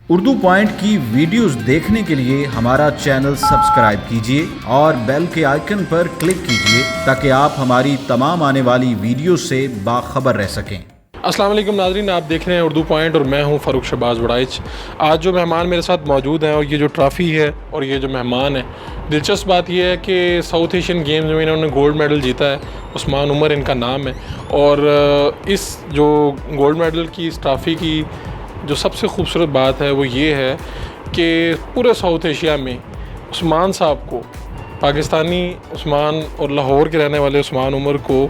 Urdu point की videos देखने के लिए हमारा चैनल सब्सक्राइब कीजिए और बेल के आइकन पर क्लिक कीजिए ताकि आप हमारी तमाम आने वाली वीडियो से बाखबर रह सकें। अस्सलाम वालेकुम नाज़रीन, आप देख रहे हैं उर्दू पॉइंट और मैं हूं फ़ारूक शहबाज वड़ाइच। आज जो मेहमान मेरे साथ मौजूद हैं और ये जो ट्रॉफ़ी है और ये जो मेहमान है, दिलचस्प बात यह है कि साउथ एशियन गेम्स में इन्होंने गोल्ड मेडल जीता है। उस्मान उमर इनका नाम है और इस जो गोल्ड मेडल की इस ट्रॉफ़ी की जो सबसे खूबसूरत बात है वो ये है कि पूरे साउथ एशिया में उस्मान साहब को, पाकिस्तानी उस्मान और लाहौर के रहने वाले उस्मान उमर को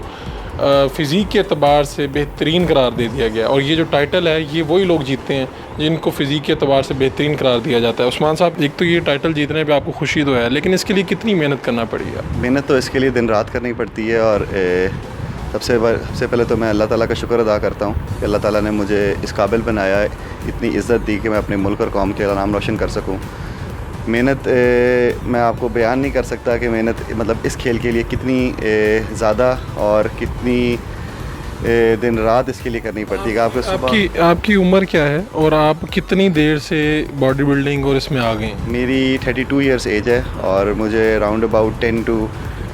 फ़िज़ीक के अतबार से बेहतरीन करार दे दिया गया। और ये जो टाइटल है ये वही लोग जीतते हैं जिनको फ़िज़ीक के अतबार से बेहतरीन करार दिया जाता है। उस्मान साहब, एक तो ये टाइटल जीतने पे आपको खुशी तो है, लेकिन इसके लिए कितनी मेहनत करना पड़ी है? मेहनत तो इसके लिए दिन रात करनी पड़ती है और सबसे पहले तो मैं अल्लाह ताला का शुक्र अदा करता हूँ कि अल्लाह ताला ने मुझे इस काबिल बनाया है, इतनी इज़्ज़त दी कि मैं अपने मुल्क और कौम के नाम रोशन कर सकूँ। मेहनत मैं आपको बयान नहीं कर सकता कि मेहनत मतलब इस खेल के लिए कितनी ज़्यादा और कितनी दिन रात इसके लिए करनी पड़ती है। आपकी उम्र क्या है और आप कितनी देर से बॉडी बिल्डिंग और इसमें आ गए? मेरी 32 ईयर्स एज है और मुझे राउंड अबाउट 10 to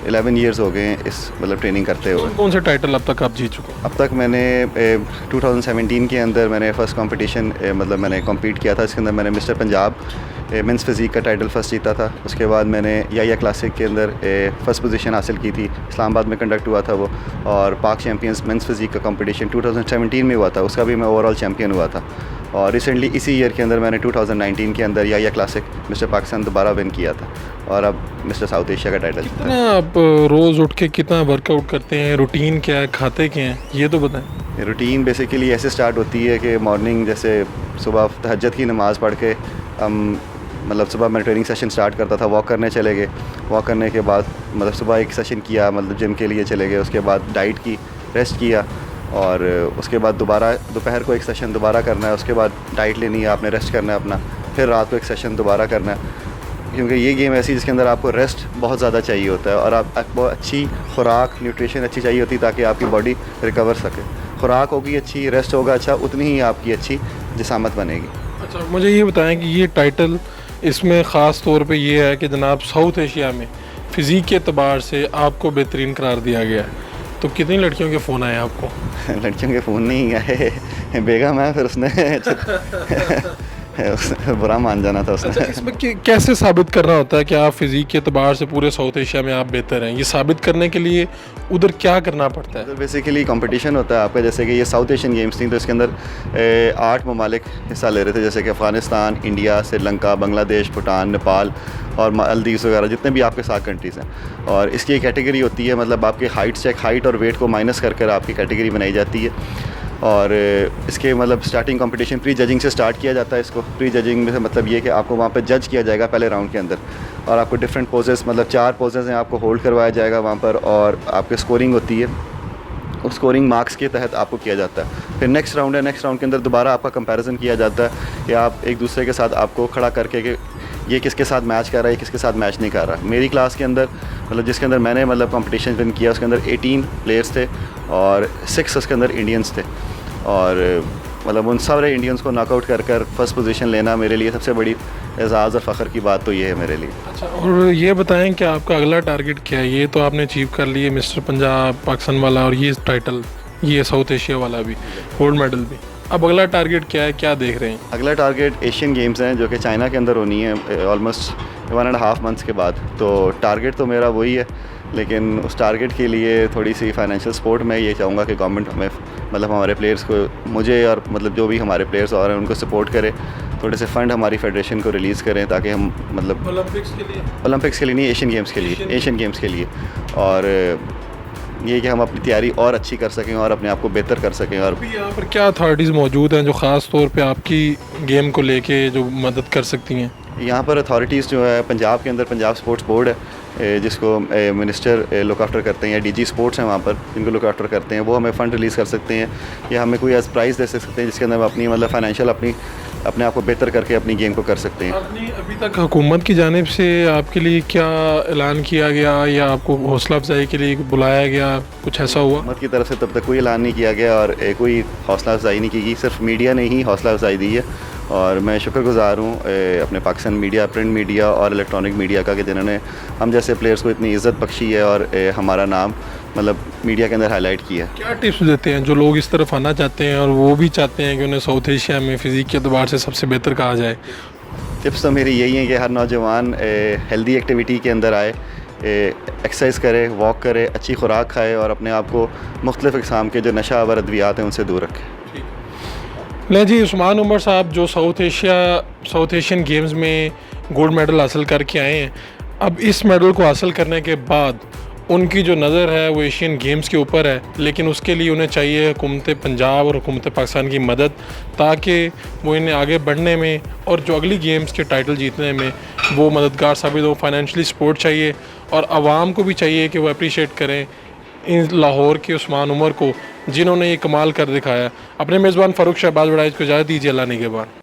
11 ईयर्स हो गए हैं इस मतलब ट्रेनिंग करते हुए। कौन से टाइटल अब तक आप जीत चुके हैं? अब तक मैंने 2017 के अंदर मैंने फ़र्स्ट कंपटीशन मतलब मैंने कम्पीट किया था। इसके अंदर मैंने मिस्टर पंजाब मेंस फिज़ीक का टाइटल फ़र्स्ट जीता था। उसके बाद मैंने या क्लासिक के अंदर फ़र्स्ट पोजीशन हासिल की थी। इस्लामाबाद में कंडक्ट हुआ था वो, और पाक चैम्पियंस मेंस फिज़ीक का कंपटीशन 2017 में हुआ था, उसका भी मैं ओवरऑल चैम्पियन हुआ था। और रिसेंटली इसी ईयर के अंदर मैंने 2019 के अंदर या क्लासिक मिस्टर पाकिस्तान दोबारा विन किया था और अब मिस्टर साउथ एशिया का टाइटल जीता। कितना आप रोज़ उठ के कितना वर्कआउट करते हैं, रूटीन क्या है, खाते क्या हैं, ये तो बताएं। रूटीन बेसिकली ऐसे स्टार्ट होती है कि मॉर्निंग जैसे सुबह तहज्जुद की नमाज़ पढ़ के हम मतलब सुबह मैं ट्रेनिंग सेशन स्टार्ट करता था, वॉक करने चले गए। वॉक करने के बाद मतलब सुबह एक सेशन किया, मतलब जिम के लिए चले गए। उसके बाद डाइट की, रेस्ट किया और उसके बाद दोबारा दोपहर को एक सेशन दोबारा करना है। उसके बाद डाइट लेनी है, आपने रेस्ट करना है अपना, फिर रात को एक सेशन दोबारा करना है। क्योंकि ये गेम ऐसी जिसके अंदर आपको रेस्ट बहुत ज़्यादा चाहिए होता है और आपको अच्छी खुराक, न्यूट्रिशन अच्छी चाहिए होती है ताकि आपकी बॉडी रिकवर सके। खुराक होगी अच्छी, रेस्ट होगा अच्छा, उतनी ही आपकी अच्छी जिसामत बनेगी। अच्छा, मुझे ये बताएं कि ये टाइटल इसमें ख़ास तौर पे ये है कि जनाब साउथ एशिया में फ़िज़ीक के अतबार से आपको बेहतरीन करार दिया गया है। तो कितनी लड़कियों के फ़ोन आए आपको? लड़कियों के फ़ोन नहीं आए, बेगम है, फिर उसने बुरा मान जाना था उसने। अच्छा, इसमें कैसे साबित करना होता है कि आप फ़िज़ीक के अतबार से पूरे साउथ एशिया में आप बेहतर हैं? ये साबित करने के लिए उधर क्या करना पड़ता है? तो बेसिकली कंपटीशन होता है आपका, जैसे कि ये साउथ एशियन गेम्स थी तो इसके अंदर 8 ममालिक हिस्सा ले रहे थे, जैसे कि अफ़गानिस्तान, इंडिया, श्रीलंका, बांग्लादेश, भूटान, नेपाल और मालदीव्स वगैरह, जितने भी आपके 7 कंट्रीज़ हैं। और इसकी एक कैटेगरी होती है, मतलब आपके हाइट और वेट को माइनस कर आपकी कैटेगरी बनाई जाती है। और इसके मतलब स्टार्टिंग कंपटीशन प्री जजिंग से स्टार्ट किया जाता है। इसको प्री जजिंग में मतलब ये कि आपको वहाँ पे जज किया जाएगा पहले राउंड के अंदर, और आपको डिफरेंट पोजेस मतलब 4 पोजेस हैं, आपको होल्ड करवाया जाएगा वहाँ पर, और आपकी स्कोरिंग होती है। उस स्कोरिंग मार्क्स के तहत आपको किया जाता है। फिर नेक्स्ट राउंड है, नेक्स्ट राउंड के अंदर दोबारा आपका कंपैरिजन किया जाता है कि आप एक दूसरे के साथ आपको खड़ा करके कि ये किसके साथ मैच कर रहा है, ये किसके साथ मैच नहीं कर रहा। मेरी क्लास के अंदर मतलब जिसके अंदर मैंने मतलब कंपटीशन विन किया, उसके अंदर 18 प्लेयर्स थे और 6 उसके अंदर इंडियंस थे। और मतलब उन सारे इंडियंस को नॉकआउट कर फर्स्ट पोजीशन लेना मेरे लिए सबसे बड़ी एजाज़ और फ़ख्र की बात तो ये है मेरे लिए। अच्छा, और ये बताएं कि आपका अगला टारगेट क्या है? ये तो आपने अचीव कर लिए, मिस्टर पंजाब पाकिस्तान वाला और ये टाइटल, ये साउथ एशिया वाला भी, गोल्ड मेडल भी। अब अगला टारगेट क्या है, क्या देख रहे हैं? अगला टारगेट एशियन गेम्स हैं जो कि चाइना के अंदर होनी है ऑलमोस्ट 1.5 मंथ्स के बाद। तो टारगेट तो मेरा वही है, लेकिन उस टारगेट के लिए थोड़ी सी फाइनेंशियल सपोर्ट मैं ये चाहूँगा कि गवर्नमेंट हमें मतलब हमारे प्लेयर्स को, मुझे और मतलब जो भी हमारे प्लेयर्स और हैं उनको सपोर्ट करे, थोड़े से फ़ंड हमारी फेडरेशन को रिलीज़ करें ताकि हम मतलब ओलंपिक्स के लिए नहीं, एशियन गेम्स के लिए और ये कि हम अपनी तैयारी और अच्छी कर सकें और अपने आप को बेहतर कर सकें। और यहाँ पर क्या अथॉरिटीज़ मौजूद हैं जो ख़ास तौर पे आपकी गेम को लेके जो मदद कर सकती हैं? यहाँ पर अथॉरिटीज़ जो है पंजाब के अंदर पंजाब स्पोर्ट्स बोर्ड है जिसको मिनिस्टर लुक आफ्टर करते हैं, या डीजी स्पोर्ट्स हैं वहाँ पर जिनको लुक आफ्टर करते हैं। वो हमें फ़ंड रिलीज़ कर सकते हैं या हमें कोई प्राइज़ दे सकते हैं जिसके अंदर हम अपनी मतलब फाइनेंशियल अपने आप को बेहतर करके अपनी गेम को कर सकते हैं। आपने अभी तक हुकूमत की जानिब से आपके लिए क्या ऐलान किया गया या आपको हौसला अफजाई के लिए बुलाया गया, कुछ ऐसा हुआ? हुकूमत की तरफ से तब तक कोई ऐलान नहीं किया गया और कोई हौसला अफजाई नहीं की गई, सिर्फ मीडिया ने ही हौसला अफजाई दी है और मैं शुक्रगुज़ार हूँ अपने पाकिस्तान मीडिया, प्रिंट मीडिया और इलेक्ट्रॉनिक मीडिया का कि जिन्होंने हम जैसे प्लेयर्स को इतनी इज़्ज़त बख्शी है और हमारा नाम मतलब मीडिया के अंदर हाईलाइट किया है। क्या टिप्स देते हैं जो लोग इस तरफ आना चाहते हैं और वो भी चाहते हैं कि उन्हें साउथ एशिया में फ़िज़ीक के अतबार से सबसे बेहतर कहा जाए? टिप्स तो मेरी यही हैं कि हर नौजवान हेल्दी एक्टिविटी के अंदर आए, एक्सरसाइज करे, वॉक करे, अच्छी खुराक खाए और अपने आप को मुख्तलिफ़ इक़साम के जो नशा आवर अद्वियात हैं उनसे दूर रखें। ले जी, उस्मान उमर साहब जो साउथ एशियन गेम्स में गोल्ड मेडल हासिल करके आए हैं, अब इस मेडल को हासिल करने के बाद उनकी जो नज़र है वो एशियन गेम्स के ऊपर है, लेकिन उसके लिए उन्हें चाहिए हुकूमत पंजाब और हुकूमत पाकिस्तान की मदद, ताकि वो इन्हें आगे बढ़ने में और जो अगली गेम्स के टाइटल जीतने में वो मददगार साबित हो। फाइनेंशियली सपोर्ट चाहिए और आवाम को भी चाहिए कि वो अप्रिशिएट करें इन लाहौर के उस्मान उमर को जिन्होंने ये कमाल कर दिखाया। अपने मेज़बान फ़ारूक शहबाज वड़ाइच को इजाज़त दीजिए। अल्लाह निगहबान।